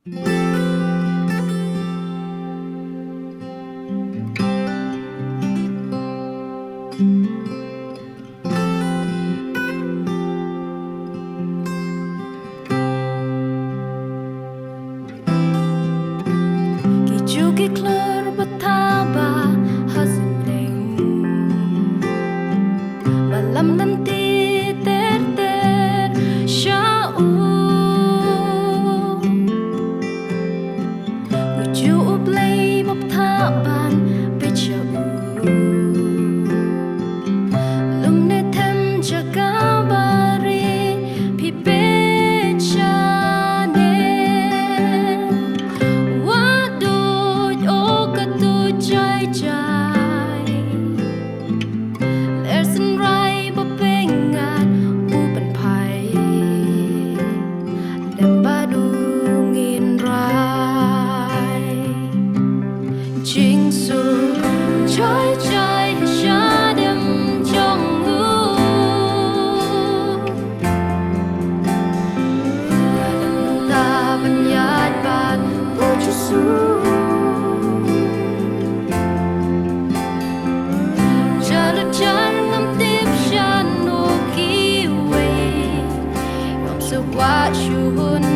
Ki klor betaba hazing malam nanti ter syau Uju ublay maptaban bechau Lumne tem jagabari pi bechane Waduj o katu jai jai Lersen rai bapengat uban pai Lembadungin rai Jing su choi choi shadem jong u Ta banyat bat uju su Jalan jalan tip shan no kiwe Yom se wa shun